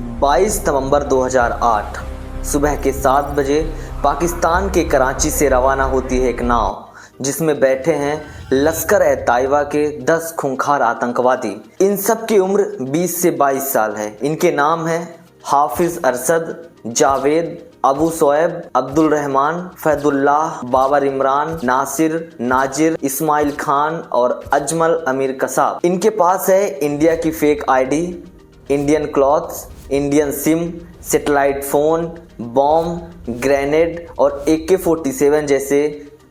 22 नवंबर 2008 सुबह के 7 बजे पाकिस्तान के कराची से रवाना होती है एक नाव जिसमें बैठे हैं लश्कर ए ताइबा के 10 खूंखार आतंकवादी। इन सब की उम्र 20 से 22 साल है। इनके नाम हैं हाफिज अरसद, जावेद, अबू सोएब, अब्दुल रहमान, फैदुल्लाह, बाबर इमरान, नासिर, नाजिर, इस्माइल खान और अजमल अमीर कसाब। इनके पास है इंडिया की fake ID, Indian clothes, Indian SIM, satellite phone, bomb, grenade और AK-47 जैसे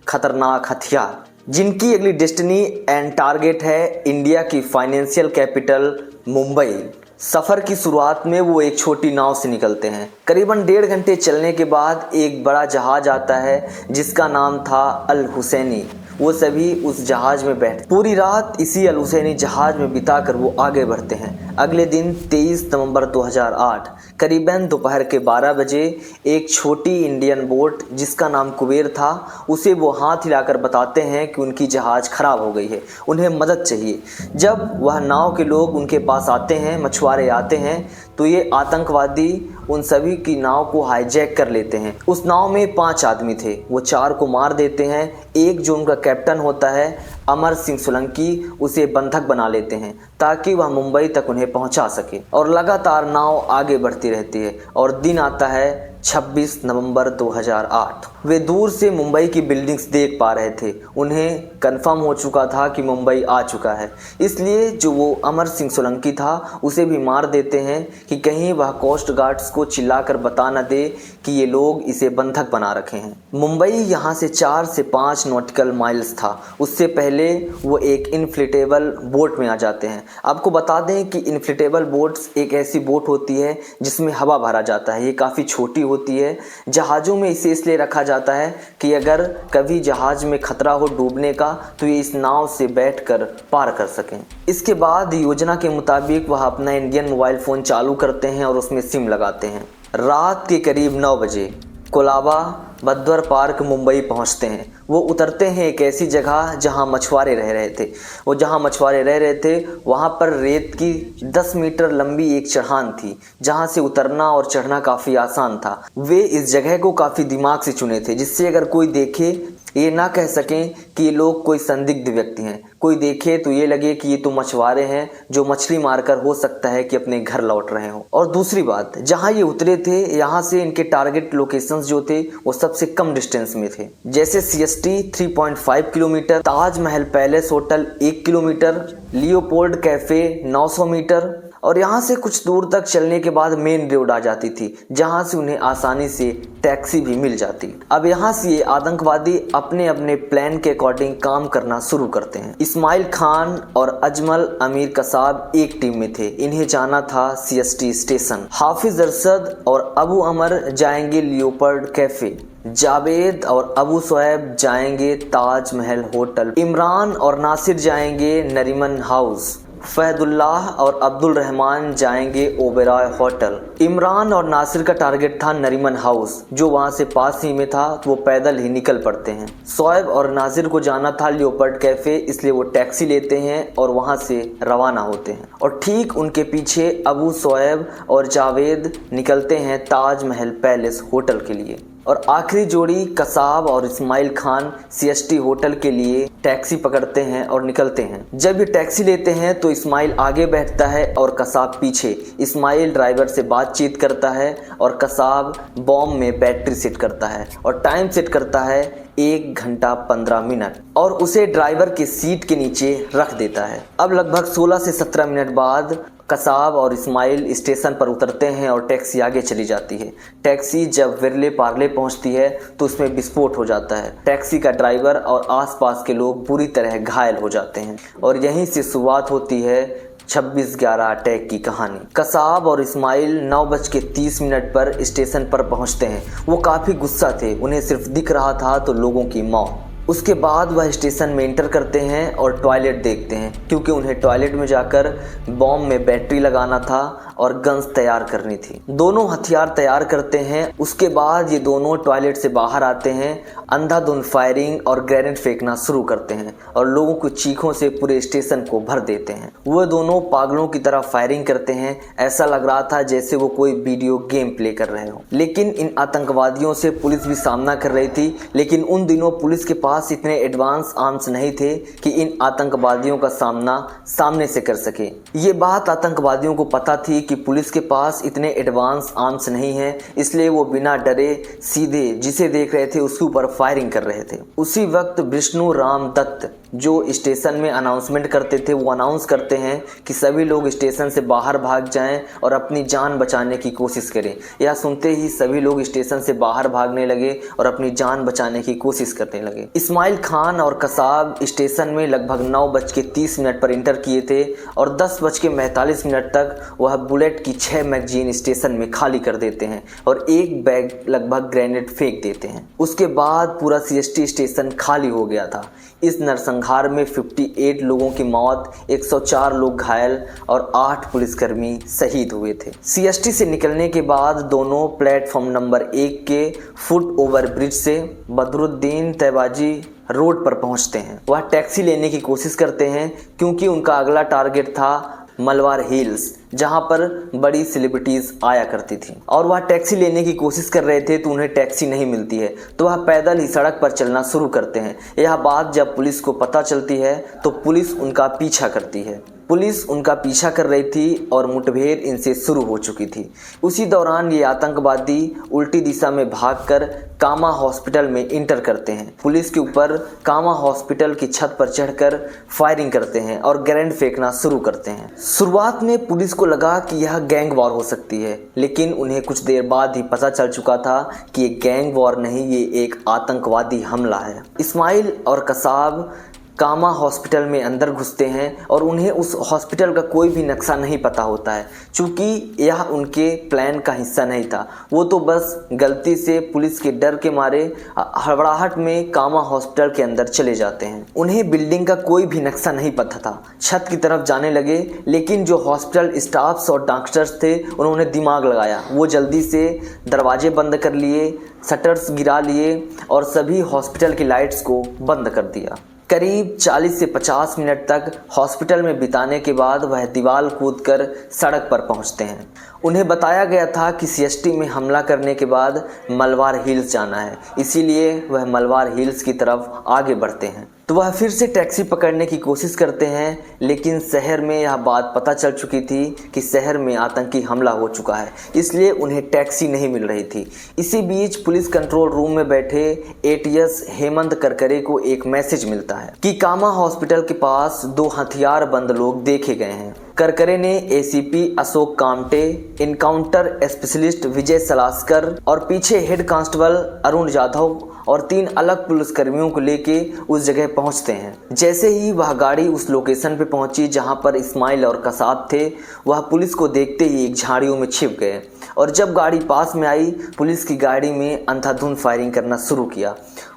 खतरनाक हथियार, जिनकी अगली डेस्टिनी एंड टारगेट है इंडिया की फाइनेंशियल कैपिटल मुंबई। सफ़र की शुरुआत में वो एक छोटी नाव से निकलते हैं। करीबन 1.5 घंटे चलने के बाद एक बड़ा जहाज आता है जिसका नाम था अल हुसैनी। वो सभी उस जहाज में बैठे पूरी रात इसी अल हुसैनी जहाज में बिताकर वो आगे बढ़ते हैं। अगले दिन 23 नवंबर 2008 करीबन दोपहर के 12 बजे एक छोटी इंडियन बोट जिसका नाम कुबेर था, उसे वो हाथ हिलाकर बताते हैं कि उनकी जहाज खराब हो गई है, उन्हें मदद चाहिए। जब वह नाव के लोग उनके पास आते हैं, मछुआरे आते हैं, तो ये आतंकवादी उन सभी की नाव को हाईजैक कर लेते हैं। उस नाव में 5 आदमी थे, वो 4 को मार देते हैं। एक जो उनका कैप्टन होता है अमर सिंह सोलंकी, उसे बंधक बना लेते हैं ताकि वह मुंबई तक उन्हें पहुंचा सके। और लगातार नाव आगे बढ़ती रहती है और दिन आता है 26 नवंबर 2008। वे दूर से मुंबई की बिल्डिंग्स देख पा रहे थे। उन्हें कंफर्म हो चुका था कि मुंबई आ चुका है, इसलिए जो वो अमर सिंह सोलंकी था उसे भी मार देते हैं कि कहीं वह कोस्ट गार्ड्स को चिल्लाकर बता न दे कि ये लोग इसे बंधक बना रखे हैं। मुंबई यहाँ से 4 से 5 नॉटिकल माइल्स था। उससे पहले वो एक इन्फ्लेटेबल बोट में आ जाते हैं। आपको बता दें कि इन्फ्लेटेबल बोट्स एक ऐसी बोट होती है जिसमें हवा भरा जाता है। ये काफ़ी छोटी होती है। जहाज़ों में इसे इसलिए रखा जाता है कि अगर कभी जहाज़ में खतरा हो डूबने का तो ये इस नाव से बैठकर पार कर सकें। इसके बाद योजना के मुताबिक वह अपना इंडियन मोबाइल फ़ोन चालू करते हैं और उसमें सिम लगाते हैं। रात के करीब 9 बजे कोलाबा बद्वर पार्क मुंबई पहुंचते हैं। वो उतरते हैं एक ऐसी जगह जहां मछुआरे रह रहे थे। वो जहां मछुआरे रह रहे थे वहां पर रेत की 10 मीटर लंबी एक चढ़ान थी जहां से उतरना और चढ़ना काफ़ी आसान था। वे इस जगह को काफ़ी दिमाग से चुने थे जिससे अगर कोई देखे ये ना कह सकें कि ये लोग कोई संदिग्ध व्यक्ति हैं। कोई देखे तो ये लगे कि ये तो मछुआरे हैं जो मछली मारकर हो सकता है कि अपने घर लौट रहे हों। और दूसरी बात, जहां ये उतरे थे यहाँ से इनके टारगेट लोकेशंस जो थे वो सबसे कम डिस्टेंस में थे, जैसे CST 3.5 kilometre, Taj Mahal palace hotel 1 kilometre, Leopold cafe 900 metre. और यहाँ से कुछ दूर तक चलने के बाद मेन रोड आ जाती थी जहाँ से उन्हें आसानी से टैक्सी भी मिल जाती। अब यहाँ से ये आतंकवादी अपने अपने प्लान के अकॉर्डिंग काम करना शुरू करते हैं। इस्माइल खान और अजमल अमीर कसाब एक टीम में थे। इन्हें जाना था CST स्टेशन। हाफिज अरसद और अबू अमर जाएंगे लियोपोल्ड कैफे। जावेद और अबू सोएब जाएंगे ताजमहल होटल। इमरान और नासिर जाएंगे नरीमन हाउस। फैदुल्लाह और अब्दुल रहमान जाएंगे ओबेरॉय होटल। इमरान और नासिर का टारगेट था नरीमन हाउस जो वहां से पास ही में था, तो वो पैदल ही निकल पड़ते हैं। सोएब और नासिर को जाना था लियोपोल्ड कैफे, इसलिए वो टैक्सी लेते हैं और वहां से रवाना होते हैं। और ठीक उनके पीछे अबू सोएब और जावेद निकलते हैं ताजमहल पैलेस होटल के लिए। और आखिरी जोड़ी कसाब और इस्माइल खान CST होटल के लिए टैक्सी पकड़ते हैं और निकलते हैं। जब ये टैक्सी लेते हैं तो इस्माइल आगे बैठता है और कसाब पीछे। इस्माइल ड्राइवर से बातचीत करता है और कसाब बॉम्ब में बैटरी सेट करता है और टाइम सेट करता है 1 घंटा 15 मिनट और उसे ड्राइवर के सीट के नीचे रख देता है। अब लगभग 16 से 17 मिनट बाद कसाब और इस्माइल स्टेशन पर उतरते हैं और टैक्सी आगे चली जाती है। टैक्सी जब विरले पार्ले पहुंचती है तो उसमें विस्फोट हो जाता है। टैक्सी का ड्राइवर और आसपास के लोग बुरी तरह घायल हो जाते हैं और यहीं से शुरुआत होती है 26/11 अटैक की कहानी। कसाब और इस्माइल 9:30 पर स्टेशन पर पहुंचते हैं। वो काफ़ी गुस्सा थे, उन्हें सिर्फ दिख रहा था तो लोगों की मौत। उसके बाद वह स्टेशन में इंटर करते हैं और टॉयलेट देखते हैं क्योंकि उन्हें टॉयलेट में जाकर बॉम्ब में बैटरी लगाना था और गन्स तैयार करनी थी। दोनों हथियार तैयार करते हैं। उसके बाद ये दोनों टॉयलेट से बाहर आते हैं, अंधाधुंध फायरिंग और ग्रेनेड फेंकना शुरू करते हैं और लोगों की चीखों से पूरे स्टेशन को भर देते हैं। वो दोनों पागलों की तरह फायरिंग करते हैं। ऐसा लग रहा था जैसे वो कोई वीडियो गेम प्ले कर रहे हो। लेकिन इन आतंकवादियों से पुलिस भी सामना कर रही थी, लेकिन उन दिनों पुलिस के पास इतने एडवांस आर्म्स नहीं थे कि इन आतंकवादियों का सामना सामने से कर सके। ये बात आतंकवादियों को पता थी कि पुलिस के पास इतने एडवांस आर्म्स नहीं है, इसलिए वो बिना डरे सीधे जिसे देख रहे थे उसके ऊपर फायरिंग कर रहे थे। उसी वक्त विष्णु राम दत्त जो स्टेशन में अनाउंसमेंट करते थे, वो अनाउंस करते हैं कि सभी लोग स्टेशन से बाहर भाग जाएं और अपनी जान बचाने की कोशिश करें। यह सुनते ही सभी लोग स्टेशन से बाहर भागने लगे और अपनी जान बचाने की कोशिश करने लगे। इस्माइल खान और कसाब स्टेशन में लगभग 9:30 पर इंटर किए थे और 10:45 तक वह बुलेट की 6 मैगजीन स्टेशन में खाली कर देते हैं और एक बैग लगभग ग्रेनेड फेंक देते हैं। उसके बाद पूरा CST स्टेशन खाली हो गया था। इस नरसंहार में 58 लोगों की मौत, 104 लोग घायल और 8 पुलिसकर्मी शहीद हुए थे। CST से निकलने के बाद दोनों प्लेटफॉर्म नंबर 1 के फुट ओवर ब्रिज से बदरुद्दीन तैबाजी रोड पर पहुंचते हैं। वह टैक्सी लेने की कोशिश करते हैं क्योंकि उनका अगला टारगेट था मलबार हिल्स, जहां पर बड़ी सेलिब्रिटीज आया करती थी और वह टैक्सी लेने की कोशिश कर रहे थे तो उन्हें टैक्सी नहीं मिलती है, तो वह पैदल ही सड़क पर चलना शुरू करते हैं। यह बात जब पुलिस को पता चलती है तो पुलिस उनका पीछा करती है। पुलिस उनका पीछा कर रही थी और मुठभेड़ इनसे शुरू हो चुकी थी। उसी दौरान ये आतंकवादी उल्टी दिशा में भागकर कामा हॉस्पिटल में इंटर करते हैं। पुलिस के ऊपर कामा हॉस्पिटल की छत पर चढ़कर फायरिंग करते हैं और ग्रेनेड फेंकना शुरू करते हैं। शुरुआत में पुलिस को लगा कि यह गैंग वॉर हो सकती है, लेकिन उन्हें कुछ देर बाद ही पता चल चुका था कि ये गैंग वॉर नहीं, ये एक आतंकवादी हमला है। इस्माइल और कसाब कामा हॉस्पिटल में अंदर घुसते हैं और उन्हें उस हॉस्पिटल का कोई भी नक्शा नहीं पता होता है, क्योंकि यह उनके प्लान का हिस्सा नहीं था। वो तो बस गलती से पुलिस के डर के मारे हड़बड़ाहट में कामा हॉस्पिटल के अंदर चले जाते हैं। उन्हें बिल्डिंग का कोई भी नक्शा नहीं पता था। छत की तरफ जाने लगे, लेकिन जो हॉस्पिटल स्टाफ्स और डॉक्टर्स थे उन्होंने दिमाग लगाया। वो जल्दी से दरवाजे बंद कर लिए, शटर्स गिरा लिए और सभी हॉस्पिटल की लाइट्स को बंद कर दिया। करीब 40 से 50 मिनट तक हॉस्पिटल में बिताने के बाद वह दीवार कूदकर सड़क पर पहुंचते हैं। उन्हें बताया गया था कि CST में हमला करने के बाद मलबार हिल्स जाना है, इसीलिए वह मलबार हिल्स की तरफ आगे बढ़ते हैं। तो वह फिर से टैक्सी पकड़ने की कोशिश करते हैं, लेकिन शहर में यह बात पता चल चुकी थी कि शहर में आतंकी हमला हो चुका है, इसलिए उन्हें टैक्सी नहीं मिल रही थी। इसी बीच पुलिस कंट्रोल रूम में बैठे ATS हेमंत करकरे को एक मैसेज मिलता है कि कामा हॉस्पिटल के पास 2 हथियारबंद लोग देखे गए हैं। करकरे ने ACP Ashok Kamte, encounter specialist Vijay Salaskar और पीछे हेड कांस्टेबल अरुण जाधव और 3 अलग पुलिसकर्मियों को लेके उस जगह पहुंचते हैं। जैसे ही वह गाड़ी उस लोकेशन पे पहुंची जहां पर इस्माइल और कसाब थे, वह पुलिस को देखते ही एक झाड़ियों में छिप गए और जब गाड़ी पास में आई, पुलिस की गाड़ी में अंधाधुंध फायरिंग करना शुरू किया।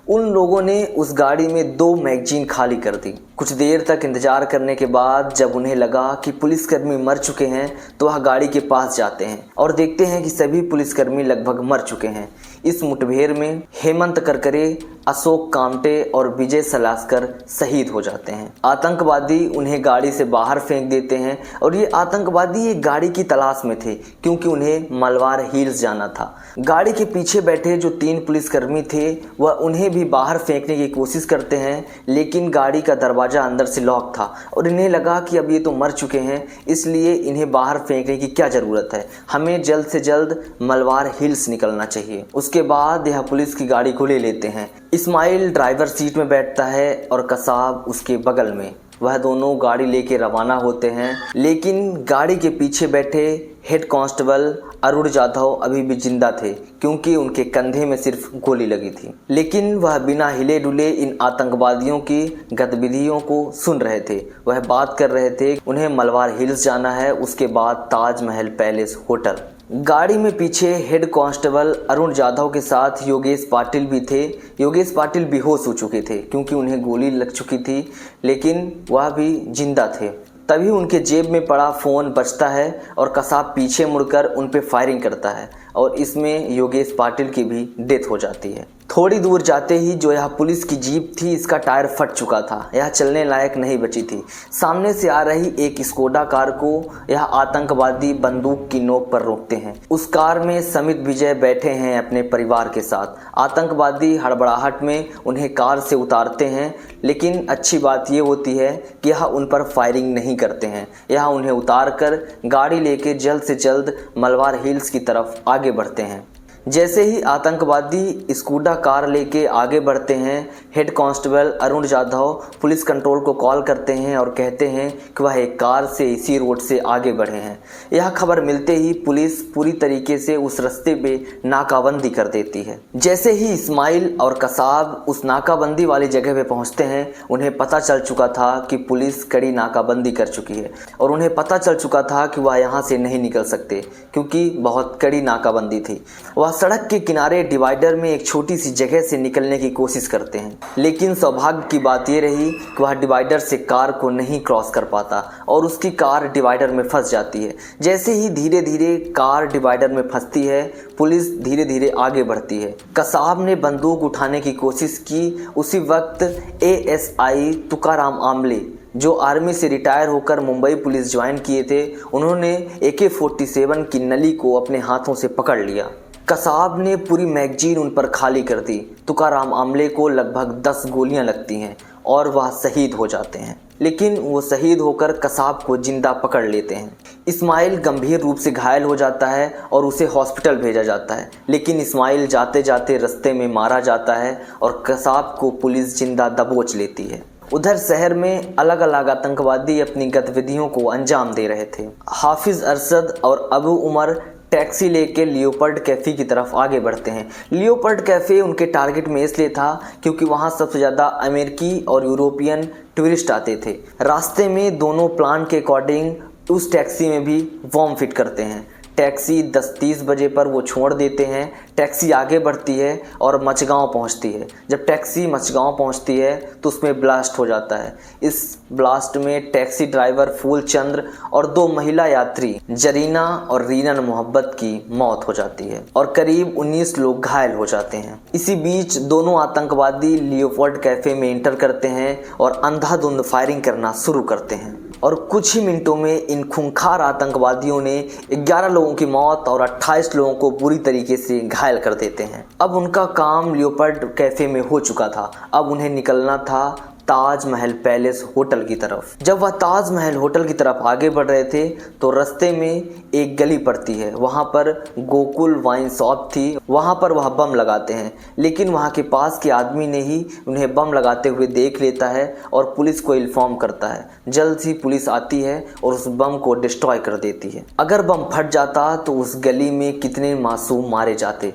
उन लोगों ने उस गाड़ी में 2 मैगजीन खाली कर दी। कुछ देर तक इंतजार करने के बाद जब उन्हें लगा कि पुलिसकर्मी मर चुके हैं, तो वह गाड़ी के पास जाते हैं और देखते हैं कि सभी पुलिसकर्मी लगभग मर चुके हैं। इस मुठभेड़ में हेमंत करकरे, अशोक कामटे और विजय सलास्कर शहीद हो जाते हैं। आतंकवादी उन्हें गाड़ी से बाहर फेंक देते हैं और ये आतंकवादी एक गाड़ी की तलाश में थे, क्योंकि उन्हें मलबार हिल्स जाना था। गाड़ी के पीछे बैठे जो 3 पुलिसकर्मी थे वह उन्हें भी बाहर फेंकने की कोशिश करते हैं, लेकिन गाड़ी का दरवाजा अंदर से लॉक था और इन्हें लगा कि अब ये तो मर चुके हैं, इसलिए इन्हें बाहर फेंकने की क्या ज़रूरत है, हमें जल्द से जल्द मलबार हिल्स निकलना चाहिए। उसके बाद यह पुलिस की गाड़ी को ले लेते हैं। इस्माइल ड्राइवर सीट में बैठता है और कसाब उसके बगल में। वह दोनों गाड़ी लेके रवाना होते हैं, लेकिन गाड़ी के पीछे बैठे हेड कांस्टेबल अरुण जाधव अभी भी जिंदा थे, क्योंकि उनके कंधे में सिर्फ गोली लगी थी। लेकिन वह बिना हिले डुले इन आतंकवादियों की गतिविधियों को सुन रहे थे। वह बात कर रहे थे, उन्हें मलबार हिल्स जाना है, उसके बाद ताजमहल पैलेस होटल। गाड़ी में पीछे हेड कांस्टेबल अरुण जाधव के साथ योगेश पाटिल भी थे। योगेश पाटिल बेहोश हो चुके थे क्योंकि उन्हें गोली लग चुकी थी, लेकिन वह भी जिंदा थे। तभी उनके जेब में पड़ा फ़ोन बजता है और कसाब पीछे मुड़कर उन पे फायरिंग करता है और इसमें योगेश पाटिल की भी डेथ हो जाती है। थोड़ी दूर जाते ही जो यह पुलिस की जीप थी इसका टायर फट चुका था, यह चलने लायक नहीं बची थी। सामने से आ रही एक स्कोडा कार को यह आतंकवादी बंदूक की नोक पर रोकते हैं। उस कार में समित विजय बैठे हैं अपने परिवार के साथ। आतंकवादी हड़बड़ाहट में उन्हें कार से उतारते हैं, लेकिन अच्छी बात यह होती है कि यह उन पर फायरिंग नहीं करते हैं। यह उन्हें उतारकर गाड़ी लेके जल्द से जल्द मलबार हिल्स की तरफ आगे बढ़ते हैं। जैसे ही आतंकवादी स्कूडा कार लेके आगे बढ़ते हैं, head constable Arun Jadhav police control को कॉल करते हैं और कहते हैं कि वह एक कार से इसी रोड से आगे बढ़े हैं। यह खबर मिलते ही पुलिस पूरी तरीके से उस रास्ते पे नाकाबंदी कर देती है। जैसे ही इस्माइल और कसाब उस नाकाबंदी वाली जगह पे पहुंचते हैं, उन्हें पता चल चुका था कि पुलिस कड़ी नाकाबंदी कर चुकी है और उन्हें पता चल चुका था कि वह यहाँ से नहीं निकल सकते क्योंकि बहुत कड़ी नाकाबंदी थी। वह सड़क के किनारे डिवाइडर में एक छोटी सी जगह से निकलने की कोशिश करते हैं, लेकिन सौभाग्य की बात यह रही कि वह डिवाइडर से कार को नहीं क्रॉस कर पाता और उसकी कार डिवाइडर में फंस जाती है। जैसे ही धीरे धीरे कार डिवाइडर में फंसती है, पुलिस धीरे धीरे आगे बढ़ती है। कसाब ने बंदूक उठाने की कोशिश की। उसी वक्त ASI तुकाराम आमले जो आर्मी से रिटायर होकर मुंबई पुलिस ज्वाइन किए थे, उन्होंने AK-47 की नली को अपने हाथों से पकड़ लिया। कसाब ने पूरी मैगजीन उन पर खाली कर दी। तुकाराम आमले को लगभग 10 गोलियां लगती हैं और वह शहीद हो जाते हैं, लेकिन वो शहीद होकर कसाब को जिंदा पकड़ लेते हैं। इस्माइल गंभीर रूप से घायल हो जाता है और उसे हॉस्पिटल भेजा जाता है, लेकिन इस्माइल जाते जाते रास्ते में मारा जाता है और कसाब को पुलिस जिंदा दबोच लेती है। उधर शहर में अलग अलग आतंकवादी अपनी गतिविधियों को अंजाम दे रहे थे। हाफिज अरशद और अबू उमर टैक्सी लेके लियोपर्ड कैफ़े की तरफ आगे बढ़ते हैं। लियोपर्ड कैफ़े उनके टारगेट में इसलिए था क्योंकि वहाँ सबसे ज़्यादा अमेरिकी और यूरोपियन टूरिस्ट आते थे। रास्ते में दोनों प्लान के अकॉर्डिंग उस टैक्सी में भी बॉम्ब फिट करते हैं। टैक्सी 10:30 बजे पर वो छोड़ देते हैं। टैक्सी आगे बढ़ती है और मचगांव पहुंचती है। जब टैक्सी मचगांव पहुंचती है तो उसमें ब्लास्ट हो जाता है। इस ब्लास्ट में टैक्सी ड्राइवर फूलचंद्र और 2 महिला यात्री जरीना और रीना मोहब्बत की मौत हो जाती है और करीब 19 लोग घायल हो जाते हैं। इसी बीच दोनों आतंकवादी लियोपोल्ड कैफे में एंटर करते हैं और अंधाधुंध फायरिंग करना शुरू करते हैं और कुछ ही मिनटों में इन खूंखार आतंकवादियों ने 11 लोगों की मौत और 28 लोगों को बुरी तरीके से घायल कर देते हैं। अब उनका काम लियोपोल्ड कैफे में हो चुका था। अब उन्हें निकलना था ताजमहल पैलेस होटल की तरफ। जब वह ताजमहल होटल की तरफ आगे बढ़ रहे थे तो रास्ते में एक गली पड़ती है। वहाँ पर गोकुल वाइन शॉप थी। वहाँ पर वह बम लगाते हैं, लेकिन वहाँ के पास के आदमी ने ही उन्हें बम लगाते हुए देख लेता है और पुलिस को इन्फॉर्म करता है। जल्द ही पुलिस आती है और उस बम को डिस्ट्रॉय कर देती है। अगर बम फट जाता तो उस गली में कितने मासूम मारे जाते,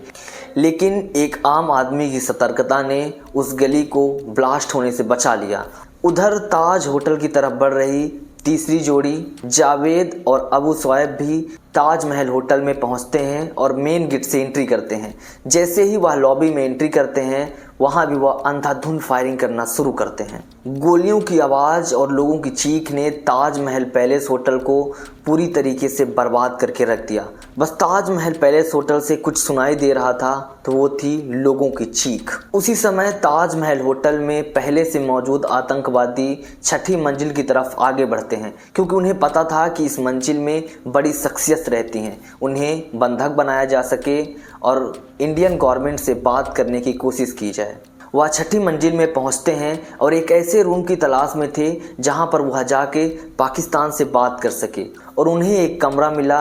लेकिन एक आम आदमी की सतर्कता ने उस गली को ब्लास्ट होने से बचा लिया। उधर ताज होटल की तरफ बढ़ रही तीसरी जोड़ी जावेद और अबू शुएब भी ताजमहल होटल में पहुंचते हैं और मेन गेट से एंट्री करते हैं। जैसे ही वह लॉबी में एंट्री करते हैं, वहां भी वह अंधाधुंध फायरिंग करना शुरू करते हैं। गोलियों की आवाज़ और लोगों की चीख ने ताजमहल पैलेस होटल को पूरी तरीके से बर्बाद करके रख दिया। बस ताजमहल पैलेस होटल से कुछ सुनाई दे रहा था तो वो थी लोगों की चीख। उसी समय ताजमहल होटल में पहले से मौजूद आतंकवादी 6ठी मंजिल की तरफ आगे बढ़ते हैं, क्योंकि उन्हें पता था कि इस मंजिल में बड़ी शख्सियत रहती हैं, उन्हें बंधक बनाया जा सके और इंडियन गवर्नमेंट से बात करने की कोशिश की जाए। वह 6ठी मंजिल में पहुंचते हैं और एक ऐसे रूम की तलाश में थे जहां पर वह जाके पाकिस्तान से बात कर सके, और उन्हें एक कमरा मिला,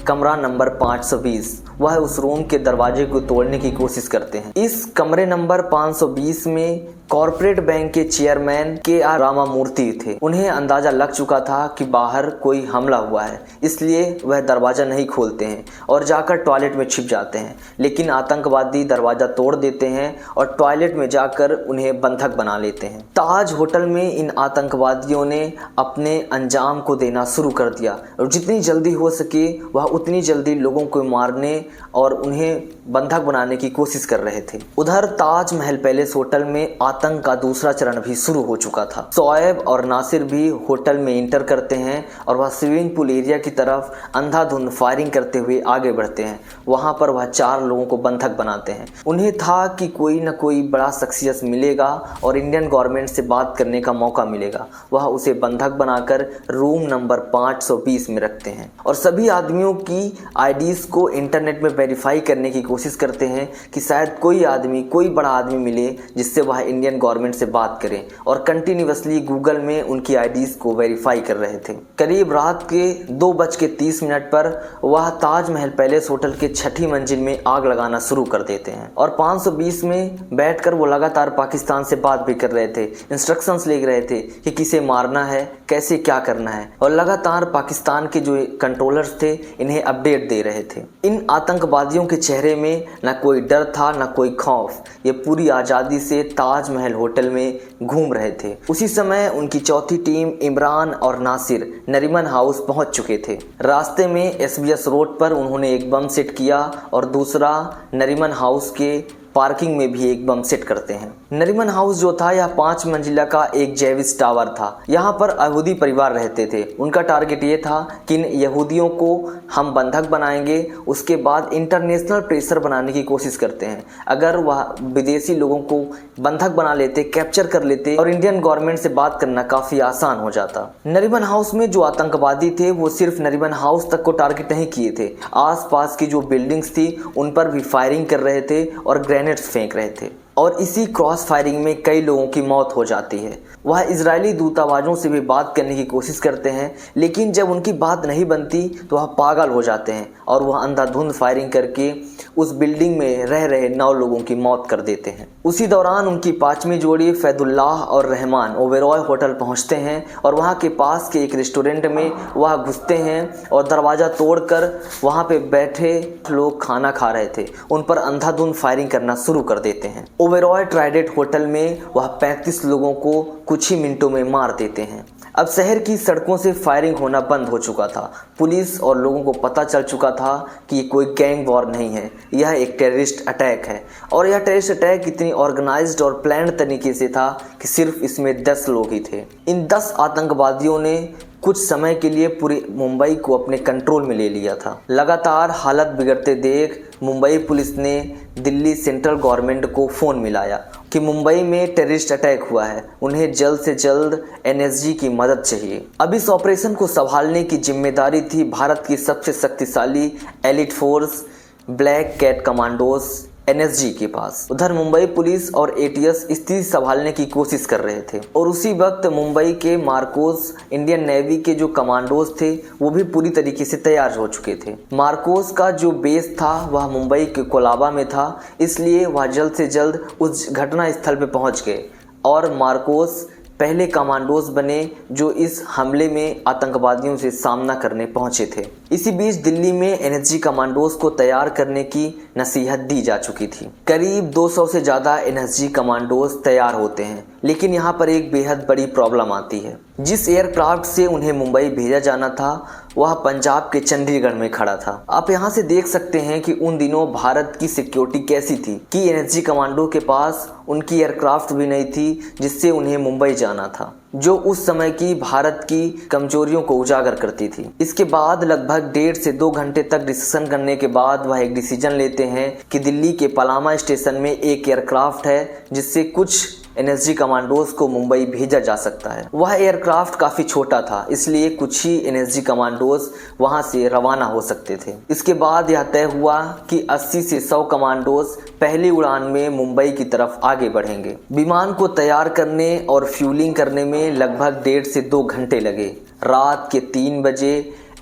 कमरा नंबर 520। वह उस रूम के दरवाजे को तोड़ने की कोशिश करते हैं। इस कमरे नंबर 520 में कॉर्पोरेट बैंक के चेयरमैन KR रामामूर्ति थे। उन्हें अंदाजा लग चुका था कि बाहर कोई हमला हुआ है, इसलिए वह दरवाज़ा नहीं खोलते हैं और जाकर टॉयलेट में छिप जाते हैं। लेकिन आतंकवादी दरवाज़ा तोड़ देते हैं और टॉयलेट में जाकर उन्हें बंधक बना लेते हैं। ताज होटल में इन आतंकवादियों ने अपने अंजाम को देना शुरू कर दिया और जितनी जल्दी हो सके वह उतनी जल्दी लोगों को मारने और उन्हें बंधक बनाने की कोशिश कर रहे थे। उधर ताजमहल पैलेस होटल में आतंक का दूसरा चरण भी शुरू हो चुका था। शोएब और नासिर भी होटल में इंटर करते हैं और वह स्विमिंग पूल एरिया की तरफ अंधाधुंध फायरिंग करते हुए आगे बढ़ते हैं। वहां पर वह 4 लोगों को बंधक बनाते हैं। उन्हें था कि कोई न कोई बड़ा शख्सियत मिलेगा और इंडियन गवर्नमेंट से बात करने का मौका मिलेगा। वह उसे बंधक बनाकर रूम नंबर 520 में रखते हैं और सभी आदमियों की आईडीज को इंटरनेट में वेरीफाई करने की कोशिश करते हैं कि शायद कोई बड़ा आदमी मिले जिससे वह इंडियन गवर्नमेंट से बात करें, और कंटिन्यूअसली गूगल में उनकी आईडीज को वेरीफाई कर रहे थे। करीब रात के 2:30 पर वह ताजमहल पैलेस होटल के 6ठी मंजिल में आग लगाना शुरू कर देते हैं और 520 में बैठकर वो लगातार पाकिस्तान से बात भी कर रहे थे, इंस्ट्रक्शंस ले रहे थे कि किसे मारना है, कैसे क्या करना है, और लगातार पाकिस्तान के जो कंट्रोलर्स थे इन्हें अपडेट दे रहे थे। इन आतंकवादियों के चेहरे में न कोई डर था न कोई खौफ। ये पूरी आज़ादी से ताजमहल होटल में घूम रहे थे। उसी समय उनकी चौथी टीम इमरान और नासिर नरीमन हाउस पहुंच चुके थे। रास्ते में SBS रोड पर उन्होंने एक बम सेट किया और दूसरा नरीमन हाउस के पार्किंग में भी एक बम सेट करते हैं। नरीमन हाउस जो था यह 5 मंजिला का एक जेविस टावर था। यहाँ पर यहूदी परिवार रहते थे। उनका टारगेट ये था कि इन यहूदियों को हम बंधक बनाएंगे, उसके बाद इंटरनेशनल प्रेशर बनाने की कोशिश करते हैं। अगर वह विदेशी लोगों को बंधक बना लेते, कैप्चर कर लेते और इंडियन गवर्नमेंट से बात करना काफ़ी आसान हो जाता। नरीमन हाउस में जो आतंकवादी थे वो सिर्फ नरीमन हाउस तक को टारगेट नहीं किए थे, आसपास की जो बिल्डिंग्स थी उन पर भी फायरिंग कर रहे थे और ग्रेनेड्स फेंक रहे थे, और इसी क्रॉस फायरिंग में कई लोगों की मौत हो जाती है। वह इजरायली दूतावासों से भी बात करने की कोशिश करते हैं, लेकिन जब उनकी बात नहीं बनती तो वह पागल हो जाते हैं और वह अंधाधुंध फायरिंग करके उस बिल्डिंग में रह रहे 9 लोगों की मौत कर देते हैं। उसी दौरान उनकी 5वीं जोड़ी फैदुल्लाह और रहमान ओबेरॉय होटल पहुंचते हैं और वहां के पास के एक रेस्टोरेंट में वह घुसते हैं और दरवाज़ा तोड़कर वहां पे बैठे लोग खाना खा रहे थे उन पर अंधाधुंध फायरिंग करना शुरू कर देते हैं। ओबेरॉय ट्राइडेंट होटल में वह 35 लोगों को कुछ ही मिनटों में मार देते हैं। अब शहर की सड़कों से फायरिंग होना बंद हो चुका था। पुलिस और लोगों को पता चल चुका था कि ये कोई गैंग वॉर नहीं है, यह एक टेररिस्ट अटैक है। और यह टेररिस्ट अटैक इतनी ऑर्गेनाइज्ड और प्लान्ड तरीके से था कि सिर्फ इसमें 10 लोग ही थे। इन 10 आतंकवादियों ने कुछ समय के लिए पूरी मुंबई को अपने कंट्रोल में ले लिया था। लगातार हालत बिगड़ते देख मुंबई पुलिस ने दिल्ली सेंट्रल गवर्नमेंट को फ़ोन मिलाया कि मुंबई में टेररिस्ट अटैक हुआ है, उन्हें जल्द से जल्द NSG की मदद चाहिए। अब इस ऑपरेशन को संभालने की जिम्मेदारी थी भारत की सबसे शक्तिशाली elite force black cat commandos NSG के पास। उधर मुंबई पुलिस और ATS स्थिति संभालने की कोशिश कर रहे थे और उसी वक्त मुंबई के मार्कोस इंडियन नेवी के जो कमांडोज थे वो भी पूरी तरीके से तैयार हो चुके थे। मार्कोस का जो बेस था वह मुंबई के कोलाबा में था, इसलिए वह जल्द से जल्द उस घटना स्थल पर पहुंच गए और मार्कोस पहले कमांडोज बने जो इस हमले में आतंकवादियों से सामना करने पहुंचे थे। इसी बीच दिल्ली में NSG कमांडोज को तैयार करने की नसीहत दी जा चुकी थी। करीब 200 से ज़्यादा NSG कमांडोज तैयार होते हैं, लेकिन यहाँ पर एक बेहद बड़ी प्रॉब्लम आती है। जिस एयरक्राफ्ट से उन्हें मुंबई भेजा जाना था वह पंजाब के चंडीगढ़ में खड़ा था। आप यहाँ से देख सकते हैं कि उन दिनों भारत की सिक्योरिटी कैसी थी कि NSG कमांडो के पास उनकी एयरक्राफ्ट भी नहीं थी जिससे उन्हें मुंबई जाना था, जो उस समय की भारत की कमजोरियों को उजागर करती थी। इसके बाद लगभग 1.5 से 2 घंटे तक डिस्कशन करने के बाद वह एक डिसीजन लेते हैं कि दिल्ली के पलामा स्टेशन में एक एयरक्राफ्ट है जिससे कुछ NSG कमांडोज को मुंबई भेजा जा सकता है। वह एयरक्राफ्ट काफ़ी छोटा था, इसलिए कुछ ही NSG कमांडोज वहां से रवाना हो सकते थे। इसके बाद यह तय हुआ कि 80 से 100 कमांडोज पहली उड़ान में मुंबई की तरफ आगे बढ़ेंगे। विमान को तैयार करने और फ्यूलिंग करने में लगभग 1.5 से 2 घंटे लगे। रात के 3 बजे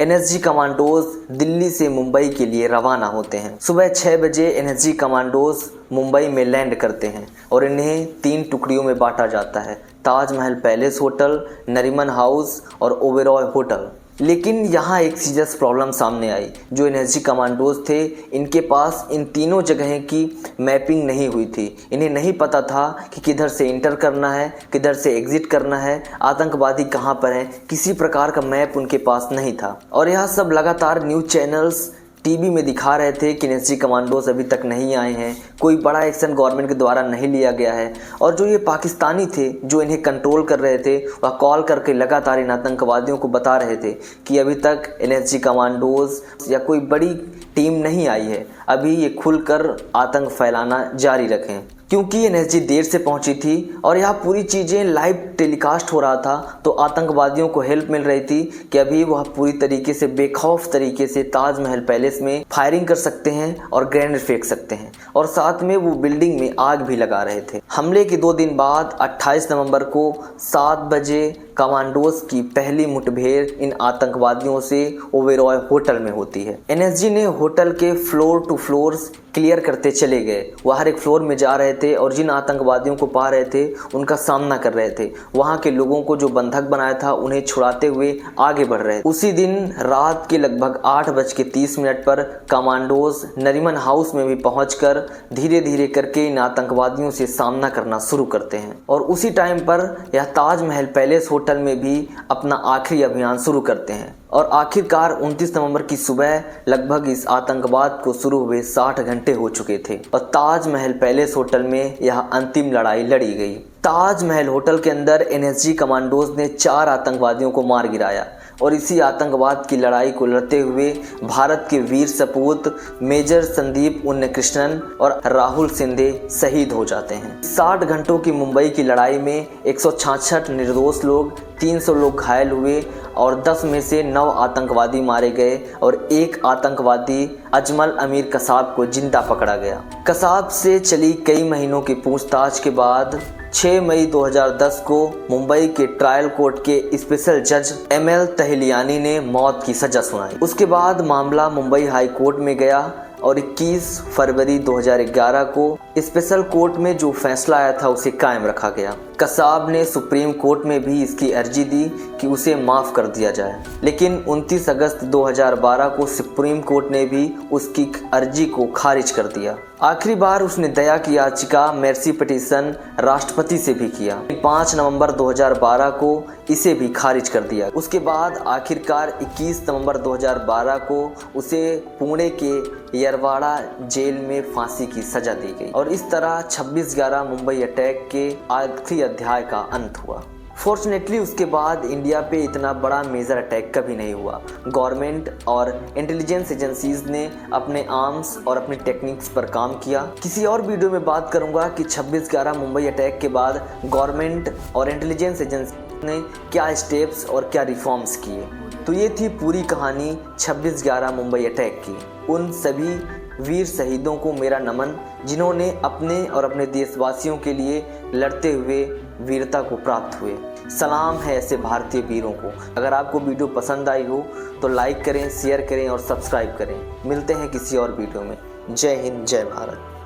NSG कमांडोज दिल्ली से मुंबई के लिए रवाना होते हैं। सुबह 6 बजे NSG कमांडोज मुंबई में लैंड करते हैं और इन्हें 3 टुकड़ियों में बांटा जाता है, Taj Mahal palace hotel, Nariman house और ओबेरॉय होटल। लेकिन यहाँ एक सीरियस प्रॉब्लम सामने आई। जो NSG कमांडोज थे इनके पास इन तीनों जगह की मैपिंग नहीं हुई थी। इन्हें नहीं पता था कि किधर से इंटर करना है, किधर से एग्जिट करना है, आतंकवादी कहाँ पर हैं, किसी प्रकार का मैप उनके पास नहीं था। और यह सब लगातार न्यूज़ चैनल्स टीवी में दिखा रहे थे कि एनएसजी कमांडोज अभी तक नहीं आए हैं, कोई बड़ा एक्शन गवर्नमेंट के द्वारा नहीं लिया गया है। और जो ये पाकिस्तानी थे जो इन्हें कंट्रोल कर रहे थे, वह कॉल करके लगातार इन आतंकवादियों को बता रहे थे कि अभी तक एनएसजी कमांडोज या कोई बड़ी टीम नहीं आई है, अभी ये खुलकर आतंक फैलाना जारी रखें। क्योंकि एनएसजी देर से पहुंची थी और यहाँ पूरी चीज़ें लाइव टेलीकास्ट हो रहा था, तो आतंकवादियों को हेल्प मिल रही थी कि अभी वह पूरी तरीके से बेखौफ तरीके से ताजमहल पैलेस में फायरिंग कर सकते हैं और ग्रेनेड फेंक सकते हैं, और साथ में वो बिल्डिंग में आग भी लगा रहे थे। हमले के 2 दिन बाद 28 नवंबर को 7 बजे कमांडोज की पहली मुठभेड़ इन आतंकवादियों से ओबेरॉय होटल में होती है। एनएसजी ने होटल के फ्लोर टू फ्लोर्स क्लियर करते चले गए। वह हर एक फ्लोर में जा रहे थे और जिन आतंकवादियों को पा रहे थे उनका सामना कर रहे थे। वहां के लोगों को जो बंधक बनाया था उन्हें छुड़ाते हुए आगे बढ़ रहे थे। उसी दिन रात के लगभग 8:30 पर कमांडोज नरीमन हाउस में भी पहुंचकर धीरे धीरे करके इन आतंकवादियों से सामना करना शुरू करते हैं, और उसी टाइम पर यह ताजमहल पैलेस होटल में भी अपना आखिरी अभियान शुरू करते हैं। और आखिरकार 29 नवंबर की सुबह लगभग इस आतंकवाद को शुरू हुए 60 घंटे हो चुके थे और ताजमहल पैलेस होटल में यह अंतिम लड़ाई लड़ी गई। ताजमहल होटल के अंदर एनएसजी कमांडोज ने 4 आतंकवादियों को मार गिराया, और इसी आतंकवाद की लड़ाई को लड़ते हुए भारत के वीर सपूत मेजर संदीप उन्नीकृष्णन और राहुल सिंधे शहीद हो जाते हैं। 60 घंटों की मुंबई की लड़ाई में 166 निर्दोष लोग, 300 लोग घायल हुए और 10 में से 9 आतंकवादी मारे गए, और 1 आतंकवादी अजमल अमीर कसाब को जिंदा पकड़ा गया। कसाब से चली कई महीनों की पूछताछ के बाद 6 मई 2010 को मुंबई के ट्रायल कोर्ट के स्पेशल जज ML तहलियानी ने मौत की सजा सुनाई। उसके बाद मामला मुंबई हाई कोर्ट में गया और 21 फरवरी 2011 को स्पेशल कोर्ट में जो फैसला आया था उसे कायम रखा गया। कसाब ने सुप्रीम कोर्ट में भी इसकी अर्जी दी कि उसे माफ़ कर दिया जाए, लेकिन 29 अगस्त 2012 को सुप्रीम कोर्ट ने भी उसकी अर्जी को खारिज कर दिया। आखिरी बार उसने दया की याचिका मेर्सी पिटीशन राष्ट्रपति से भी किया। 5 नवंबर 2012 को इसे भी खारिज कर दिया। उसके बाद आखिरकार 21 नवंबर 2012 को उसे पुणे के यरवाड़ा जेल में फांसी की सजा दी गई, और इस तरह 26/11 मुंबई अटैक के आखिरी अध्याय का अंत हुआ। फॉर्चुनेटली उसके बाद इंडिया पे इतना बड़ा मेजर अटैक कभी नहीं हुआ। गवर्नमेंट और इंटेलिजेंस एजेंसीज ने अपने आर्म्स और अपनी टेक्निक्स पर काम किया। किसी और वीडियो में बात करूंगा कि 26/11 मुंबई अटैक के बाद गवर्नमेंट और इंटेलिजेंस एजेंसी ने क्या स्टेप्स और क्या रिफॉर्म्स किए। तो ये थी पूरी कहानी 26/11 मुंबई अटैक की। उन सभी वीर शहीदों को मेरा नमन, जिन्होंने अपने और अपने देशवासियों के लिए लड़ते हुए वीरता को प्राप्त हुए। सलाम है ऐसे भारतीय वीरों को। अगर आपको वीडियो पसंद आई हो तो लाइक करें, शेयर करें और सब्सक्राइब करें। मिलते हैं किसी और वीडियो में। जय हिंद, जय भारत।